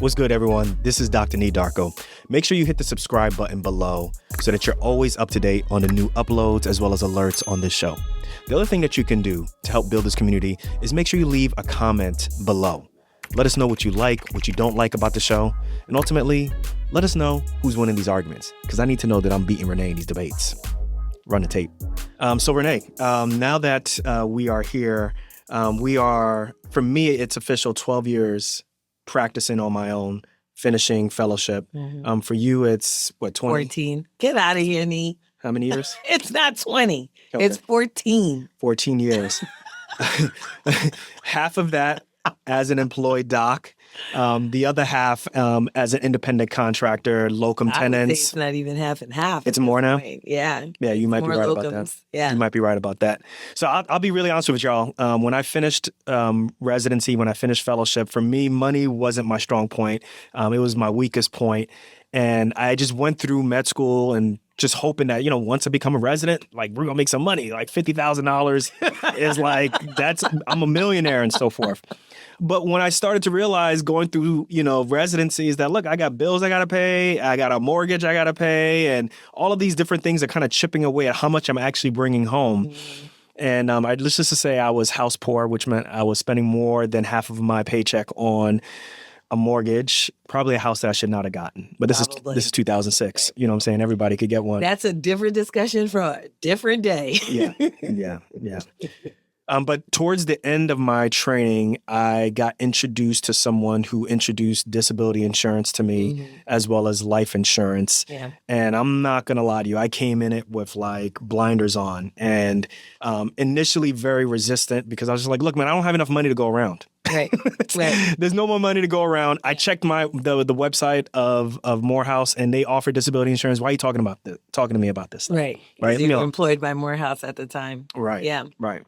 What's good, everyone? This is Dr. Nee Darko. Make sure you hit the subscribe button below so that you're always up to date on the new uploads as well as alerts on this show. The other thing that you can do to help build this community is make sure you leave a comment below. Let us know what you like, what you don't like about the show, and ultimately, let us know who's winning these arguments, because I need to know that I'm beating Renee in these debates. Run the tape. So Renee, now that we are here, for me, it's official 12 years practicing on my own, finishing fellowship. Mm-hmm. For you, it's what, 20? 14. Get out of here, Nee. How many years? It's not 20. Okay. It's 14. 14 years. Half of that as an employed doc, the other half as an independent contractor, locum I would say tenens. it's not even half and half. It's more now? Yeah. Yeah, you might be right about that. Yeah. You might be right about that. So I'll be really honest with y'all. When I finished residency, when I finished fellowship, for me, money wasn't my strong point. It was my weakest point. And I just went through med school and just hoping that, once I become a resident, like, we're going to make some money. Like $50,000 is like, I'm a millionaire and so forth. But when I started to realize going through, residency is that, look, I got bills I got to pay, I got a mortgage I got to pay, and all of these different things are kind of chipping away at how much I'm actually bringing home. Mm-hmm. And let's just say I was house poor, which meant I was spending more than half of my paycheck on a mortgage, probably a house that I should not have gotten. But this is 2006. You know what I'm saying? Everybody could get one. That's a different discussion for a different day. Yeah. But towards the end of my training, I got introduced to someone who introduced disability insurance to me, mm-hmm. as well as life insurance. Yeah. And I'm not going to lie to you, I came in it with like blinders on and initially very resistant because I was just like, look, man, I don't have enough money to go around. Right. There's no more money to go around. I checked the website of Morehouse and they offer disability insurance. Why are you talking to me about this? Right. You were employed by Morehouse at the time. Right. Yeah. Right.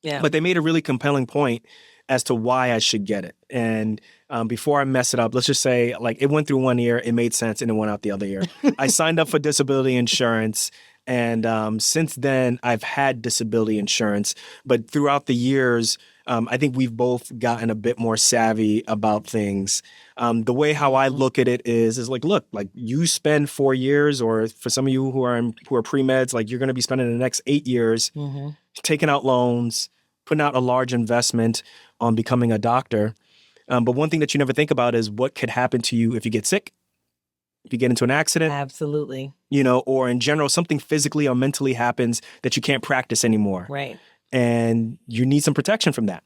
Yeah. But they made a really compelling point as to why I should get it. And before I mess it up, let's just say like it went through one ear, it made sense, and it went out the other ear. I signed up for disability insurance. And since then, I've had disability insurance. But throughout the years, I think we've both gotten a bit more savvy about things. The way how I look at it is like, look, like you spend 4 years, or for some of you who are pre-meds, like you're going to be spending the next 8 years mm-hmm. taking out loans, putting out a large investment on becoming a doctor. But one thing that you never think about is what could happen to you if you get sick, if you get into an accident. Absolutely. Or in general, something physically or mentally happens that you can't practice anymore. Right. And you need some protection from that.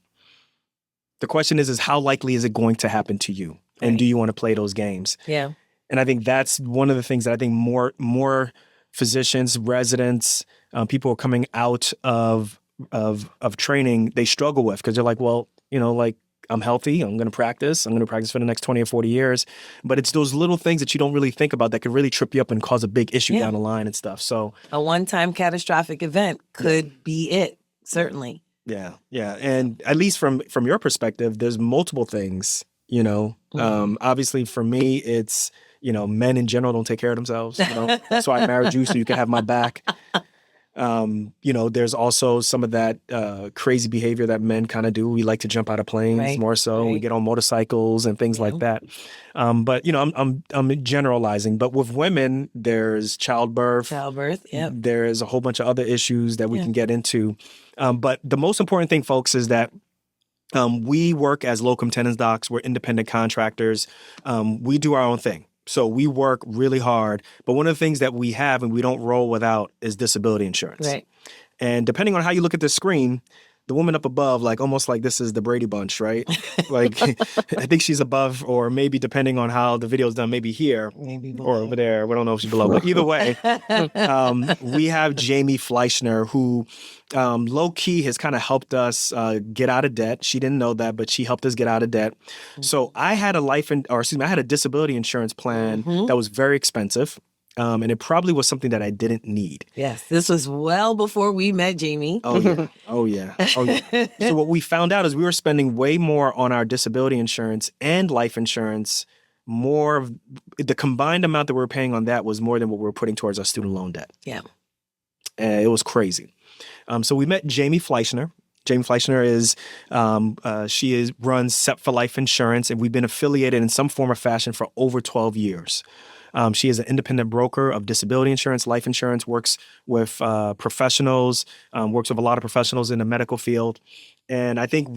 The question is how likely is it going to happen to you? Right. And do you want to play those games? Yeah. And I think that's one of the things that I think more physicians, residents, people coming out of training, they struggle with, because they're like, well, like I'm healthy, I'm going to practice for the next 20 or 40 years. But it's those little things that you don't really think about that could really trip you up and cause a big issue down the line and stuff. So a one-time catastrophic event could be it, certainly. Yeah. And at least from your perspective, there's multiple things, Mm-hmm. Obviously for me, it's, men in general don't take care of themselves. So I married you so you can have my back. There's also some of that crazy behavior that men kind of do. We like to jump out of planes more so. Right. We get on motorcycles and things like that. But I'm generalizing. But with women, there's childbirth. Yeah. There's a whole bunch of other issues that we can get into. But the most important thing, folks, is that we work as locum tenens docs. We're independent contractors. We do our own thing. So we work really hard. But one of the things that we have and we don't roll without is disability insurance. Right. And depending on how you look at the screen, the woman up above, like almost like this is the Brady Bunch, right? Like I think she's above, or maybe depending on how the video's done, maybe here or over there. We don't know if she's below. But either way, we have Jamie Fleischner, who low-key has kind of helped us get out of debt. She didn't know that, but she helped us get out of debt. Mm-hmm. So I had I had a disability insurance plan mm-hmm. that was very expensive. And it probably was something that I didn't need. Yes, this was well before we met Jamie. Oh yeah. So what we found out is we were spending way more on our disability insurance and life insurance. More of the combined amount that we were paying on that was more than what we were putting towards our student loan debt. Yeah. It was crazy. So we met Jamie Fleischner. Jamie Fleischner is runs Set for Life Insurance, and we've been affiliated in some form or fashion for over 12 years. She is an independent broker of disability insurance, life insurance, works with professionals, works with a lot of professionals in the medical field. And I think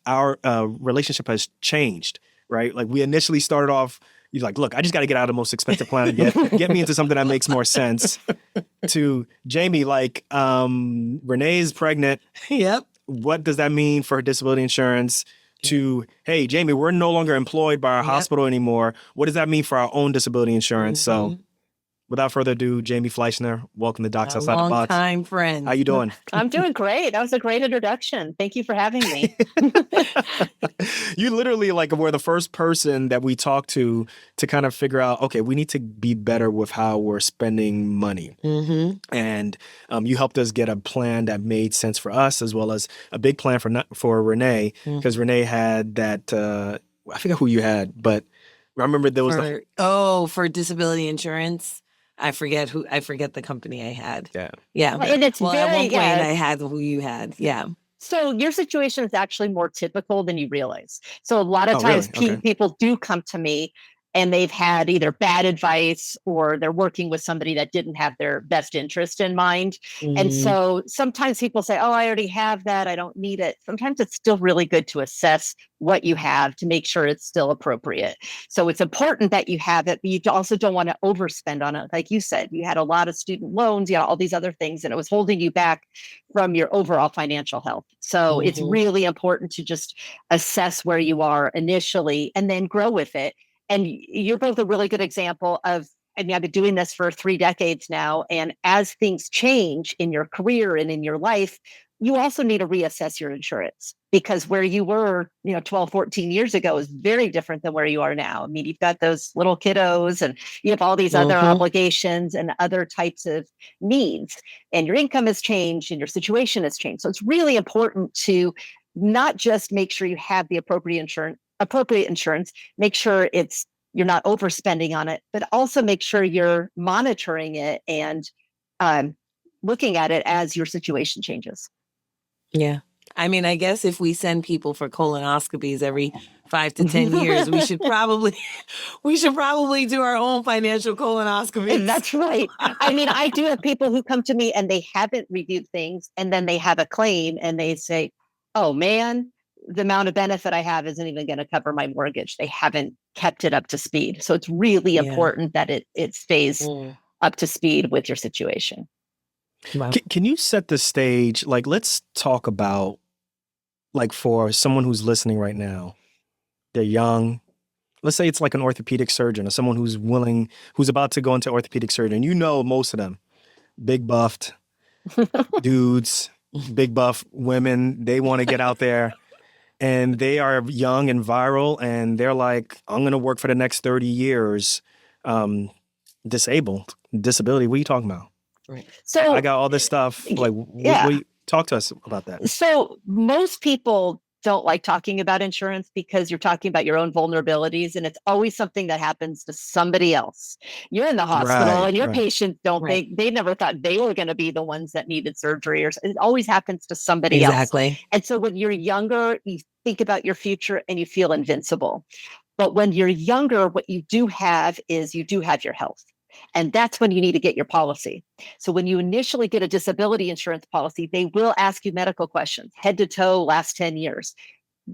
our relationship has changed, right? Like we initially started off, you're like, look, I just got to get out of the most expensive plan and get me into something that makes more sense. To Jamie, like, Renee's pregnant. Yep. What does that mean for her disability insurance? To, hey, Jamie, we're no longer employed by our hospital anymore. What does that mean for our own disability insurance? So without further ado, Jamie Fleischner, welcome to Docs Outside the Box. Long-time friend. How you doing? I'm doing great. That was a great introduction. Thank you for having me. You literally were the first person that we talked to kind of figure out, okay, we need to be better with how we're spending money. And you helped us get a plan that made sense for us, as well as a big plan for Renee, because Renee had that, I forget who you had, but I remember there was for disability insurance. I forget the company I had. Yeah. And it's at one point I had who you had. Yeah. So your situation is actually more typical than you realize. So a lot of times people do come to me and they've had either bad advice or they're working with somebody that didn't have their best interest in mind. And so sometimes people say, oh, I already have that. I don't need it. Sometimes it's still really good to assess what you have to make sure it's still appropriate. So it's important that you have it, but you also don't want to overspend on it. Like you said, you had a lot of student loans, you had all these other things, and it was holding you back from your overall financial health. So it's really important to just assess where you are initially and then grow with it. And you're both a really good example of, I mean, I've been doing this for 3 decades now. And as things change in your career and in your life, you also need to reassess your insurance, because where you were, 12, 14 years ago is very different than where you are now. I mean, you've got those little kiddos and you have all these other obligations and other types of needs, and your income has changed and your situation has changed. So it's really important to not just make sure you have the appropriate insurance, make sure you're not overspending on it, but also make sure you're monitoring it and looking at it as your situation changes. Yeah. I mean, I guess if we send people for colonoscopies every 5 to 10 years, we should probably do our own financial colonoscopy. That's right. I mean, I do have people who come to me and they haven't reviewed things, and then they have a claim and they say, oh man, the amount of benefit I have isn't even going to cover my mortgage. They haven't kept it up to speed. So it's really important that it stays up to speed with your situation. Wow. Can you set the stage? Like, let's talk about, like, for someone who's listening right now, they're young. Let's say it's like an orthopedic surgeon or someone who's about to go into orthopedic surgery. And most of them, big buffed dudes, big buff women, they want to get out there. And they are young and viral, and they're like, I'm going to work for the next 30 years, disability. What are you talking about? Right. So I got all this stuff. Like, talk to us about that. So most people don't like talking about insurance because you're talking about your own vulnerabilities, and it's always something that happens to somebody else. You're in the hospital and your patients think, they never thought they were going to be the ones that needed surgery, or it always happens to somebody else. And so when you're younger, you think about your future and you feel invincible. But when you're younger, what you do have is you do have your health. And that's when you need to get your policy. So when you initially get a disability insurance policy, they will ask you medical questions, head to toe, last 10 years.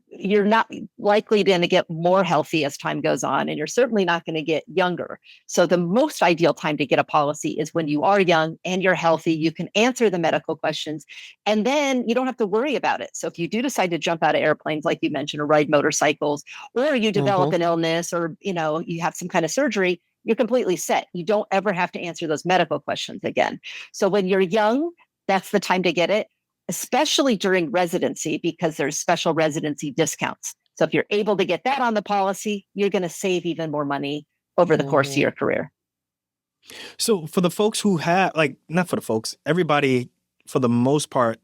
You're not likely going to get more healthy as time goes on, and you're certainly not going to get younger. So the most ideal time to get a policy is when you are young and you're healthy, you can answer the medical questions, and then you don't have to worry about it. So if you do decide to jump out of airplanes, like you mentioned, or ride motorcycles, or you develop an illness, or you have some kind of surgery, you're completely set. You don't ever have to answer those medical questions again. So when you're young, that's the time to get it, especially during residency, because there's special residency discounts. So if you're able to get that on the policy, you're going to save even more money over the course of your career. So for the folks who have, not for the folks, everybody, for the most part,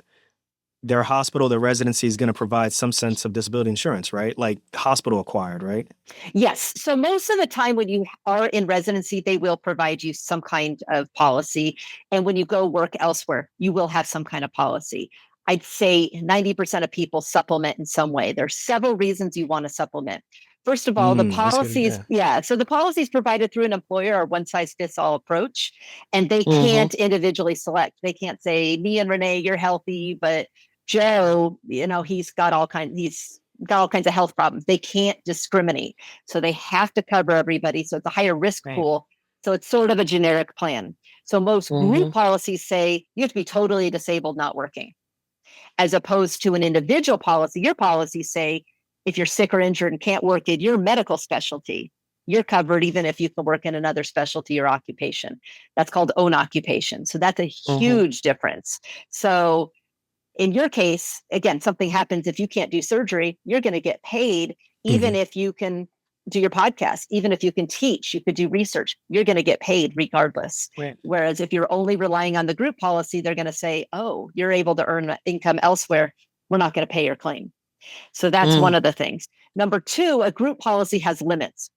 their hospital, their residency is going to provide some sense of disability insurance, right? Like hospital acquired, right? Yes. So most of the time when you are in residency, they will provide you some kind of policy. And when you go work elsewhere, you will have some kind of policy. I'd say 90% of people supplement in some way. There's several reasons you want to supplement. First of all, the policies, so the policies provided through an employer are one size fits all approach, and they can't individually select. They can't say, me and Renee, you're healthy, but Joe, he's got all kinds of health problems. They can't discriminate. So they have to cover everybody. So it's a higher risk pool. So it's sort of a generic plan. So most group policies say you have to be totally disabled, not working, as opposed to an individual policy. Your policies say, if you're sick or injured and can't work in your medical specialty, you're covered even if you can work in another specialty or occupation. That's called own occupation. So that's a huge difference. So in your case, again, something happens if you can't do surgery, you're going to get paid even if you can do your podcast, even if you can teach, you could do research, you're going to get paid regardless. Right. Whereas if you're only relying on the group policy, they're going to say, oh, you're able to earn income elsewhere, we're not going to pay your claim. So that's one of the things. Number two, a group policy has limits.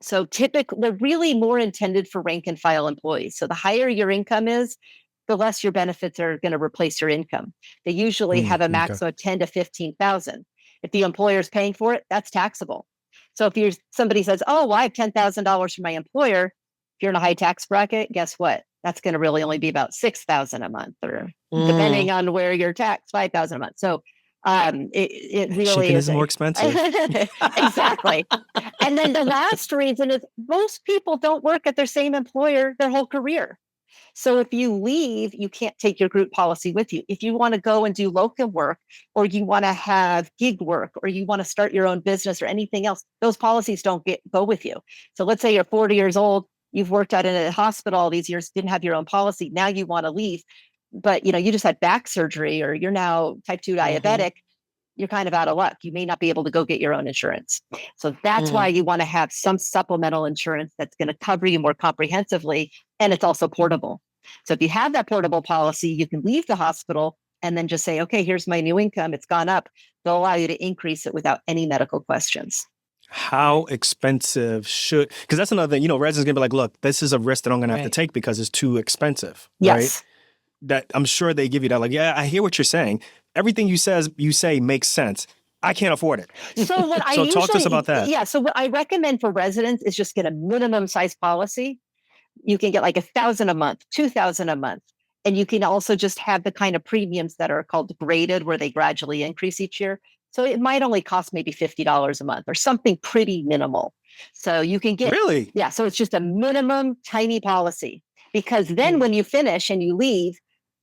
So typically, they're really more intended for rank and file employees. So the higher your income is, the less your benefits are going to replace your income. They usually have a maximum of 10 to 15,000. If the employer is paying for it, that's taxable. So if somebody says, oh, well, I have $10,000 from my employer, if you're in a high tax bracket, guess what? That's going to really only be about 6,000 a month, or depending on where you're taxed, 5,000 a month. So it really chicken is more expensive. Exactly. And then the last reason is most people don't work at their same employer their whole career. So if you leave, you can't take your group policy with you. If you want to go and do locum work, or you want to have gig work, or you want to start your own business or anything else, those policies don't go with you. So let's say you're 40 years old, you've worked out in a hospital all these years, didn't have your own policy. Now you want to leave, but you just had back surgery, or you're now type 2 diabetic. You're kind of out of luck. You may not be able to go get your own insurance. So that's why you want to have some supplemental insurance that's going to cover you more comprehensively. And it's also portable. So if you have that portable policy, you can leave the hospital and then just say, okay, here's my new income. It's gone up. They'll allow you to increase it without any medical questions. How expensive because that's another thing, residents going to be like, look, this is a risk that I'm going to have to take because it's too expensive. Yes. Right? That I'm sure they give you that. Like, yeah, I hear what you're saying. Everything you say makes sense. I can't afford it. So talk to us about that. Yeah. So what I recommend for residents is just get a minimum size policy. You can get like 1,000 a month, 2,000 a month. And you can also just have the kind of premiums that are called graded, where they gradually increase each year. So it might only cost maybe $50 a month or something pretty minimal. So you can get, really? Yeah. So it's just a minimum tiny policy, because then when you finish and you leave,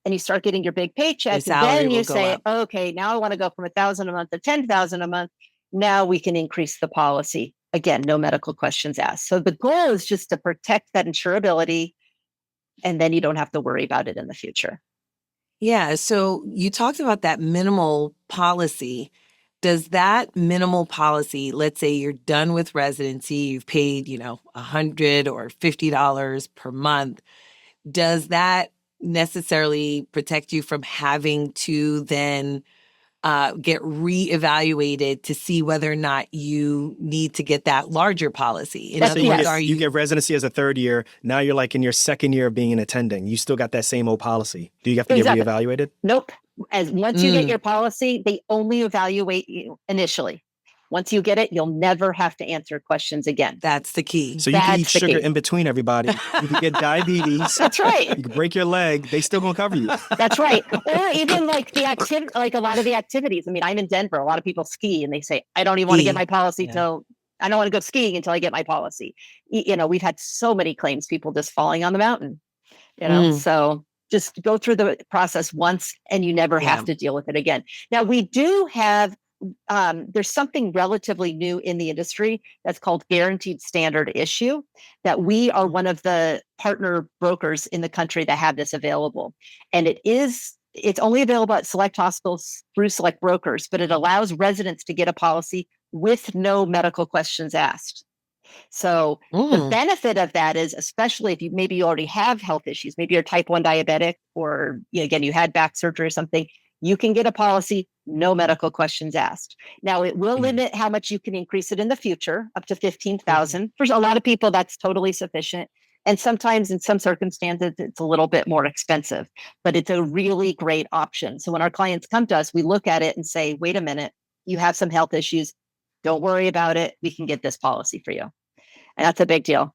and you start getting your big paycheck, then you say, okay, now I want to go from 1,000 a month to 10,000 a month. Now we can increase the policy. Again, no medical questions asked. So the goal is just to protect that insurability, and then you don't have to worry about it in the future. Yeah. So you talked about that minimal policy. Does that minimal policy, let's say you're done with residency, you've paid, $100 or $50 per month, does that necessarily protect you from having to then get reevaluated to see whether or not you need to get that larger policy? In other words, you get residency as a third year. Now you're like in your second year of being an attending. You still got that same old policy. Do you have to get reevaluated? Nope. Once you get your policy, they only evaluate you initially. Once you get it, you'll never have to answer questions again. That's the key. So you can eat sugar in between everybody. You can get diabetes. That's right. You can break your leg. They still gonna cover you. That's right. Or even like a lot of the activities. I mean, I'm in Denver. A lot of people ski, and they say, I don't even want to get my policy till I don't want to go skiing until I get my policy. We've had so many claims, people just falling on the mountain. So just go through the process once, and you never have to deal with it again. Now we do have. There's something relatively new in the industry that's called guaranteed standard issue, that we are one of the partner brokers in the country that have this available. And it's only available at select hospitals through select brokers, but it allows residents to get a policy with no medical questions asked. So the benefit of that is, especially if you already have health issues, maybe you're type 1 diabetic, or again, you had back surgery or something, you can get a policy, no medical questions asked. Now, it will limit how much you can increase it in the future, up to 15,000. For a lot of people, that's totally sufficient. And sometimes in some circumstances, it's a little bit more expensive, but it's a really great option. So when our clients come to us, we look at it and say, wait a minute, you have some health issues. Don't worry about it. We can get this policy for you. And that's a big deal.